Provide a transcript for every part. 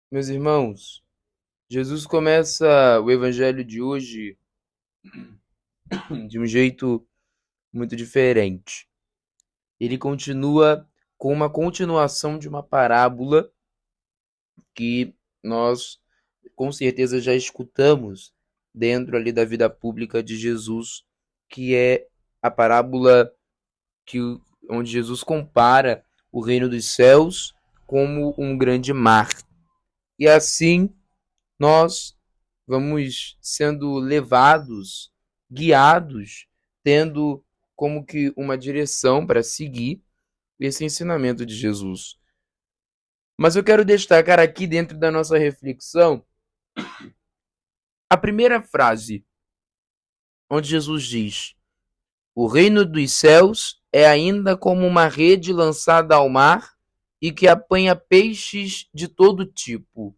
Meus irmãos, Jesus começa o evangelho de hoje de um jeito muito diferente. Ele continua com uma continuação de uma parábola que nós com certeza já escutamos dentro ali da vida pública de Jesus, que é a parábola que onde Jesus compara o reino dos céus como um grande mar. E assim nós vamos sendo levados, guiados, tendo como que uma direção para seguir esse ensinamento de Jesus. Mas eu quero destacar aqui dentro da nossa reflexão a primeira frase, onde Jesus diz: O reino dos céus é ainda como uma rede lançada ao mar e que apanha peixes de todo tipo.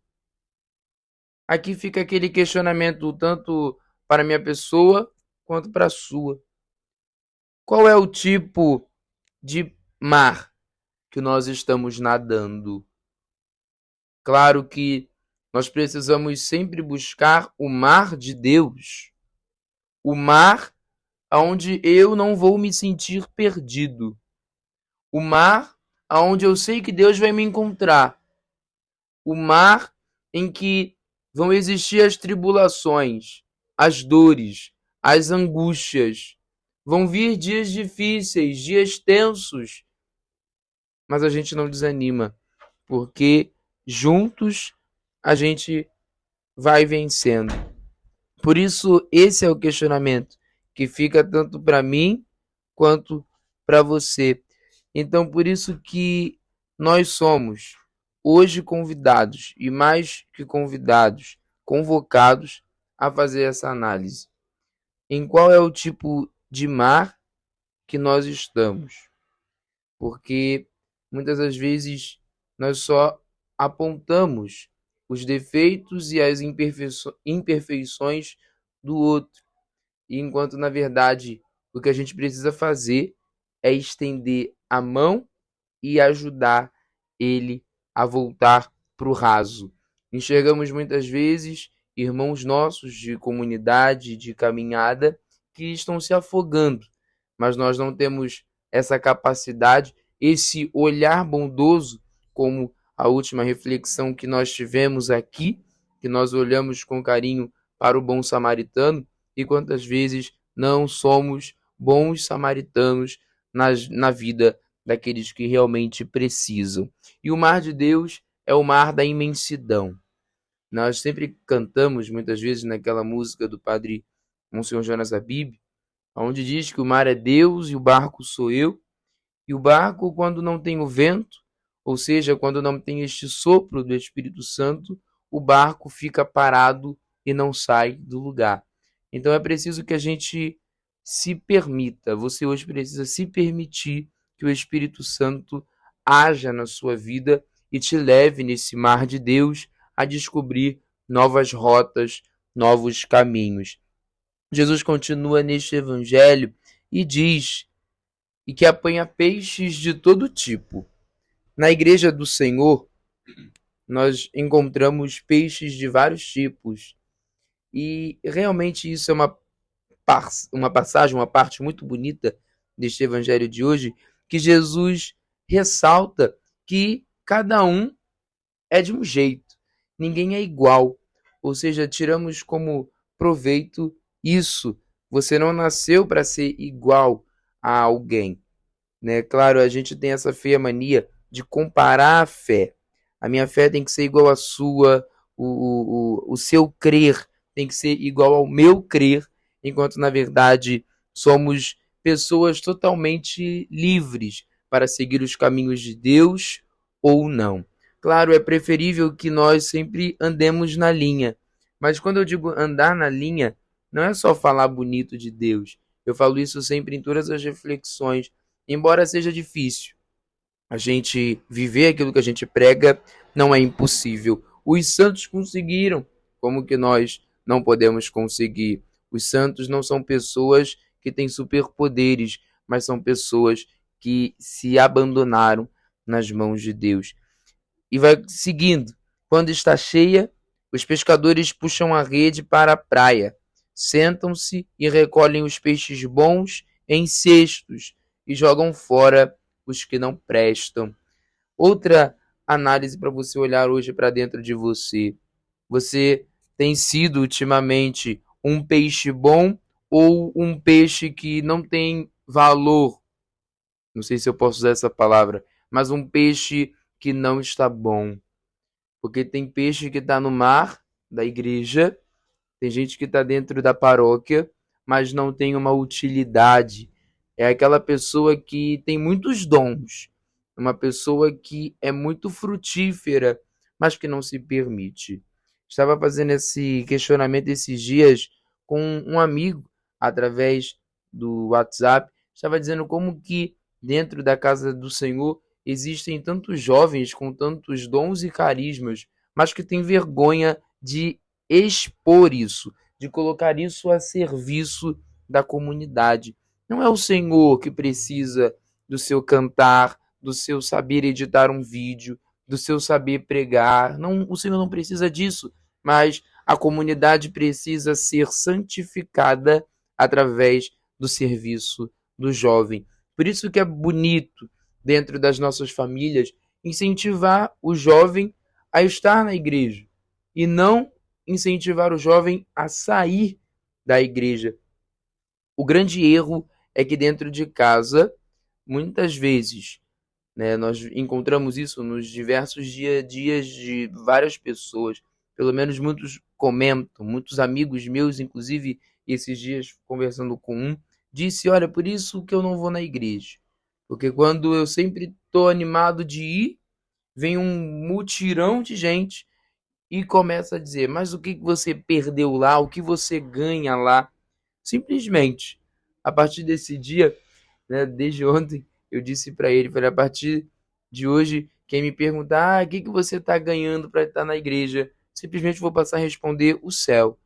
Aqui fica aquele questionamento tanto para a minha pessoa quanto para a sua. Qual é o tipo de mar que nós estamos nadando? Claro que nós precisamos sempre buscar o mar de Deus, o mar onde eu não vou me sentir perdido, o mar onde eu sei que Deus vai me encontrar, o mar em que vão existir as tribulações, as dores, as angústias. Vão vir dias difíceis, dias tensos, mas a gente não desanima, porque juntos a gente vai vencendo. Por isso, esse é o questionamento que fica tanto para mim quanto para você. Então, por isso que nós somos hoje convidados, e mais que convidados, convocados a fazer essa análise. Em qual é o tipo de mar que nós estamos? Porque muitas das vezes nós só apontamos os defeitos e as imperfeições do outro, e enquanto na verdade o que a gente precisa fazer é estender a mão e ajudar ele a voltar para o raso. Enxergamos muitas vezes irmãos nossos de comunidade, de caminhada, que estão se afogando, mas nós não temos essa capacidade, esse olhar bondoso, como a última reflexão que nós tivemos aqui, que nós olhamos com carinho para o bom samaritano, e quantas vezes não somos bons samaritanos na vida daqueles que realmente precisam. E o mar de Deus é o mar da imensidão. Nós sempre cantamos, muitas vezes, naquela música do padre Monsenhor Jonas Abib, onde diz que o mar é Deus e o barco sou eu. E o barco, quando não tem o vento, ou seja, quando não tem este sopro do Espírito Santo, o barco fica parado e não sai do lugar. Então é preciso que a gente se permita, você hoje precisa se permitir que o Espírito Santo haja na sua vida e te leve nesse mar de Deus a descobrir novas rotas, novos caminhos. Jesus continua neste evangelho e diz e que apanha peixes de todo tipo. Na igreja do Senhor, nós encontramos peixes de vários tipos. E realmente isso é uma passagem, uma parte muito bonita deste evangelho de hoje, que Jesus ressalta que cada um é de um jeito, ninguém é igual. Ou seja, tiramos como proveito isso. Você não nasceu para ser igual a alguém, né? Claro, a gente tem essa feia mania de comparar a fé. A minha fé tem que ser igual à sua, o seu crer tem que ser igual ao meu crer, enquanto na verdade somos pessoas totalmente livres para seguir os caminhos de Deus ou não. Claro, é preferível que nós sempre andemos na linha, mas quando eu digo andar na linha, não é só falar bonito de Deus. Eu falo isso sempre em todas as reflexões. Embora seja difícil, a gente viver aquilo que a gente prega não é impossível. Os santos conseguiram, como que nós não podemos conseguir? Os santos não são pessoas que têm superpoderes, mas são pessoas que se abandonaram nas mãos de Deus. E vai seguindo. Quando está cheia, os pescadores puxam a rede para a praia, sentam-se e recolhem os peixes bons em cestos e jogam fora os que não prestam. Outra análise para você olhar hoje para dentro de você. Você tem sido ultimamente um peixe bom ou um peixe que não tem valor? Não sei se eu posso usar essa palavra, mas um peixe que não está bom. Porque tem peixe que está no mar da igreja, tem gente que está dentro da paróquia, mas não tem uma utilidade. É aquela pessoa que tem muitos dons, uma pessoa que é muito frutífera, mas que não se permite. Estava fazendo esse questionamento esses dias com um amigo através do WhatsApp. Estava dizendo como que dentro da casa do Senhor existem tantos jovens com tantos dons e carismas, mas que têm vergonha de expor isso, de colocar isso a serviço da comunidade. Não é o Senhor que precisa do seu cantar, do seu saber editar um vídeo, do seu saber pregar. Não, o Senhor não precisa disso, mas a comunidade precisa ser santificada através do serviço do jovem. Por isso que é bonito, dentro das nossas famílias, incentivar o jovem a estar na igreja e não incentivar o jovem a sair da igreja. O grande erro é que dentro de casa, muitas vezes, né, nós encontramos isso nos diversos dias de várias pessoas, pelo menos muitos comentam, muitos amigos meus, inclusive esses dias conversando com um, disse, olha, por isso que eu não vou na igreja, porque quando eu sempre estou animado de ir, vem um mutirão de gente e começa a dizer, mas o que você perdeu lá, o que você ganha lá? Simplesmente, a partir desse dia, né, desde ontem, eu disse para ele, falei, a partir de hoje, quem me perguntar, o que você está ganhando para estar na igreja, simplesmente vou passar a responder o céu.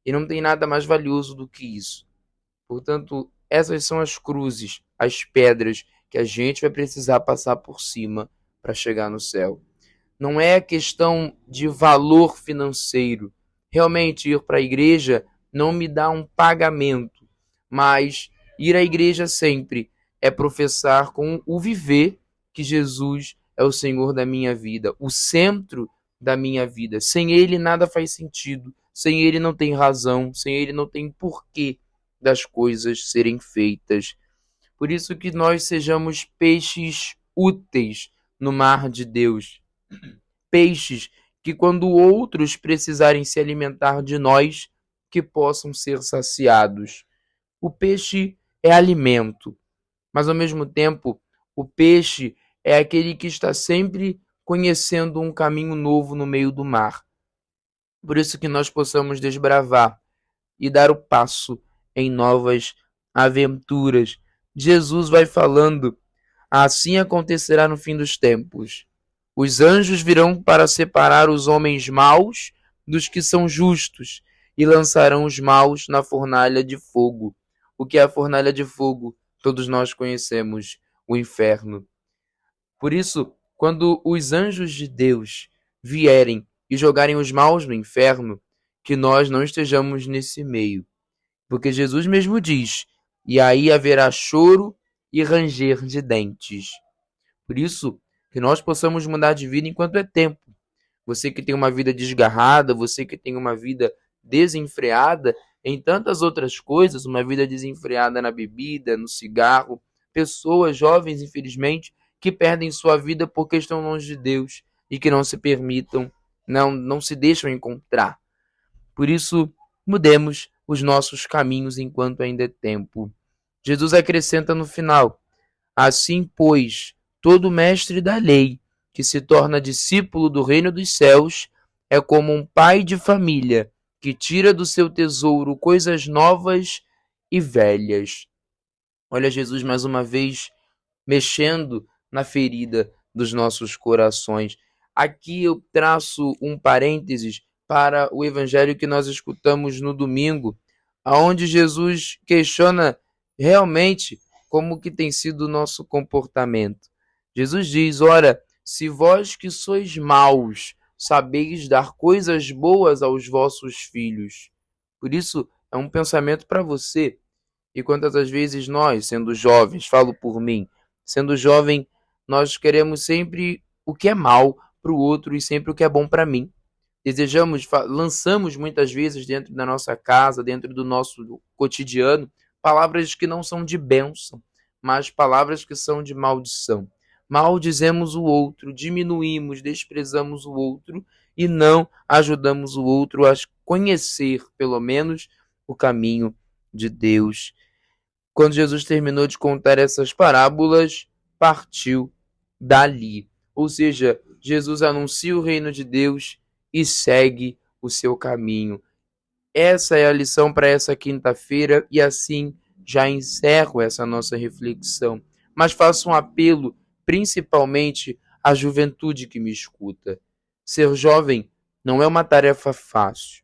E não tem nada mais valioso do que isso. Portanto, essas são as cruzes, as pedras que a gente vai precisar passar por cima para chegar no céu. Não é questão de valor financeiro. Realmente, ir para a igreja não me dá um pagamento, mas ir à igreja sempre é professar com o viver que Jesus é o Senhor da minha vida, o centro da minha vida. Sem Ele nada faz sentido, sem Ele não tem razão, sem Ele não tem porquê das coisas serem feitas. Por isso que nós sejamos peixes úteis no mar de Deus. Peixes que, quando outros precisarem se alimentar de nós, que possam ser saciados. O peixe é alimento, mas ao mesmo tempo, o peixe é aquele que está sempre conhecendo um caminho novo no meio do mar. Por isso que nós possamos desbravar e dar o passo em novas aventuras. Jesus vai falando, assim acontecerá no fim dos tempos. Os anjos virão para separar os homens maus dos que são justos e lançarão os maus na fornalha de fogo. O que é a fornalha de fogo? Todos nós conhecemos, o inferno. Por isso, quando os anjos de Deus vierem e jogarem os maus no inferno, que nós não estejamos nesse meio. Porque Jesus mesmo diz, e aí haverá choro e ranger de dentes. Por isso, que nós possamos mudar de vida enquanto é tempo. Você que tem uma vida desgarrada, você que tem uma vida desenfreada em tantas outras coisas, uma vida desenfreada na bebida, no cigarro, pessoas jovens, infelizmente, que perdem sua vida porque estão longe de Deus e que não se permitam, não se deixam encontrar. Por isso, mudemos os nossos caminhos enquanto ainda é tempo. Jesus acrescenta no final, assim, pois, todo mestre da lei que se torna discípulo do reino dos céus é como um pai de família que tira do seu tesouro coisas novas e velhas. Olha Jesus mais uma vez mexendo na ferida dos nossos corações. Aqui eu traço um parênteses para o evangelho que nós escutamos no domingo, aonde Jesus questiona realmente como que tem sido o nosso comportamento. Jesus diz, ora, se vós que sois maus sabeis dar coisas boas aos vossos filhos. Por isso, é um pensamento para você. E quantas as vezes nós, sendo jovens, falo por mim, sendo jovem, nós queremos sempre o que é mal para o outro e sempre o que é bom para mim. Lançamos muitas vezes dentro da nossa casa, dentro do nosso cotidiano, palavras que não são de bênção, mas palavras que são de maldição. Maldizemos o outro, diminuímos, desprezamos o outro e não ajudamos o outro a conhecer, pelo menos, o caminho de Deus. Quando Jesus terminou de contar essas parábolas, partiu dali. Ou seja, Jesus anuncia o reino de Deus e segue o seu caminho. Essa é a lição para essa quinta-feira e assim já encerro essa nossa reflexão. Mas faço um apelo principalmente à juventude que me escuta. Ser jovem não é uma tarefa fácil.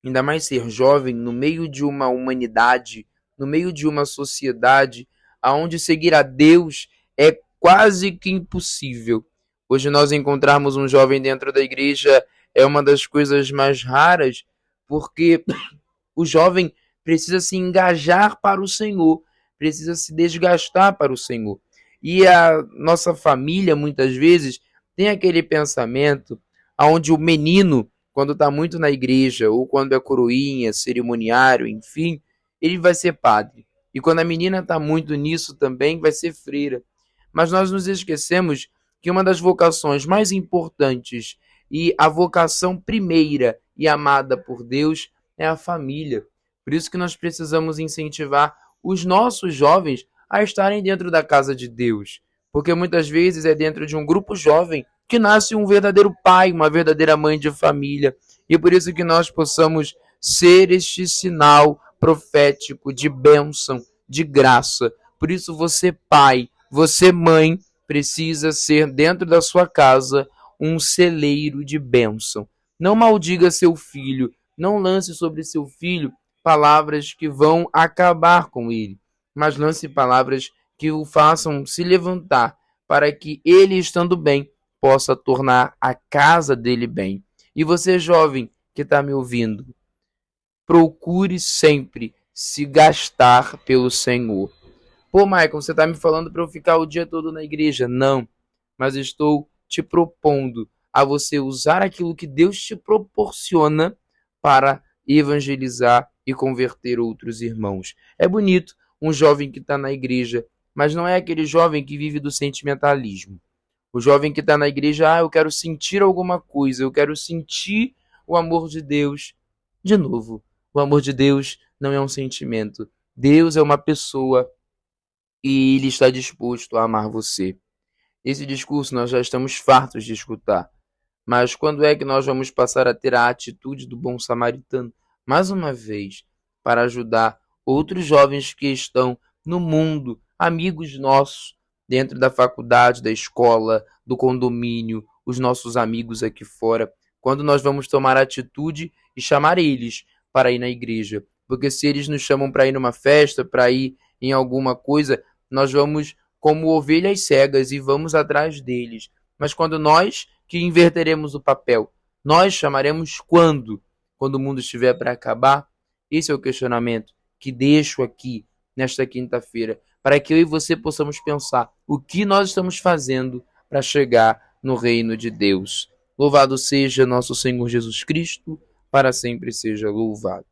Ainda mais ser jovem no meio de uma humanidade, no meio de uma sociedade onde seguir a Deus é quase que impossível. Hoje nós encontrarmos um jovem dentro da igreja é uma das coisas mais raras, porque o jovem precisa se engajar para o Senhor, precisa se desgastar para o Senhor. E a nossa família, muitas vezes, tem aquele pensamento onde o menino, quando está muito na igreja, ou quando é coroinha, cerimoniário, enfim, ele vai ser padre. E quando a menina está muito nisso também, vai ser freira. Mas nós nos esquecemos que uma das vocações mais importantes e a vocação primeira e amada por Deus é a família. Por isso que nós precisamos incentivar os nossos jovens a estarem dentro da casa de Deus. Porque muitas vezes é dentro de um grupo jovem que nasce um verdadeiro pai, uma verdadeira mãe de família. E por isso que nós possamos ser este sinal profético de bênção, de graça. Por isso você, pai, você, mãe, precisa ser dentro da sua casa um celeiro de bênção. Não maldiga seu filho, não lance sobre seu filho palavras que vão acabar com ele, mas lance palavras que o façam se levantar, para que ele, estando bem, possa tornar a casa dele bem. E você, jovem, que está me ouvindo, procure sempre se gastar pelo Senhor. Pô, Michael, você está me falando para eu ficar o dia todo na igreja? Não, mas estou te propondo a você usar aquilo que Deus te proporciona para evangelizar e converter outros irmãos. É bonito um jovem que está na igreja, mas não é aquele jovem que vive do sentimentalismo. O jovem que está na igreja, eu quero sentir alguma coisa, eu quero sentir o amor de Deus. De novo, o amor de Deus não é um sentimento. Deus é uma pessoa e Ele está disposto a amar você. Esse discurso nós já estamos fartos de escutar. Mas quando é que nós vamos passar a ter a atitude do bom samaritano, mais uma vez, para ajudar outros jovens que estão no mundo, amigos nossos, dentro da faculdade, da escola, do condomínio, os nossos amigos aqui fora, quando nós vamos tomar atitude e chamar eles para ir na igreja? Porque se eles nos chamam para ir numa festa, para ir em alguma coisa, nós vamos como ovelhas cegas e vamos atrás deles. Mas quando nós que inverteremos o papel, nós chamaremos quando? Quando o mundo estiver para acabar? Esse é o questionamento que deixo aqui nesta quinta-feira, para que eu e você possamos pensar o que nós estamos fazendo para chegar no reino de Deus. Louvado seja nosso Senhor Jesus Cristo, para sempre seja louvado.